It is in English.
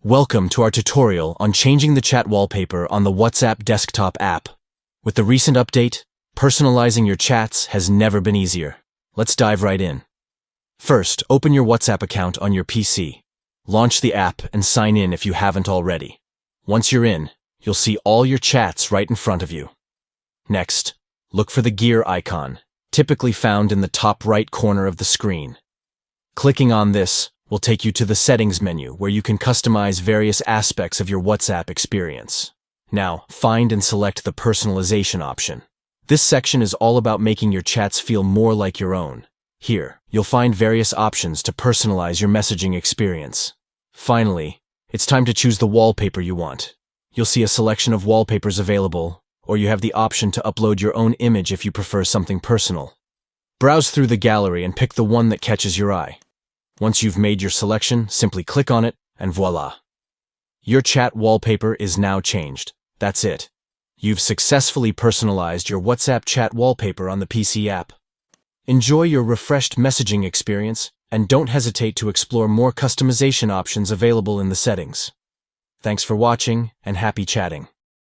Welcome to our tutorial on changing the chat wallpaper on the WhatsApp desktop app. With the recent update, personalizing your chats has never been easier. Let's dive right in. First, open your WhatsApp account on your PC. Launch the app and sign in if you haven't already. Once you're in, you'll see all your chats right in front of you. Next, look for the gear icon, typically found in the top right corner of the screen. Clicking on this will take you to the settings menu where you can customize various aspects of your WhatsApp experience. Now, find and select the personalization option. This section is all about making your chats feel more like your own. Here, you'll find various options to personalize your messaging experience. Finally, it's time to choose the wallpaper you want. You'll see a selection of wallpapers available, or you have the option to upload your own image if you prefer something personal. Browse through the gallery and pick the one that catches your eye. Once you've made your selection, simply click on it, and voila! Your chat wallpaper is now changed. That's it. You've successfully personalized your WhatsApp chat wallpaper on the PC app. Enjoy your refreshed messaging experience, and don't hesitate to explore more customization options available in the settings. Thanks for watching, and happy chatting.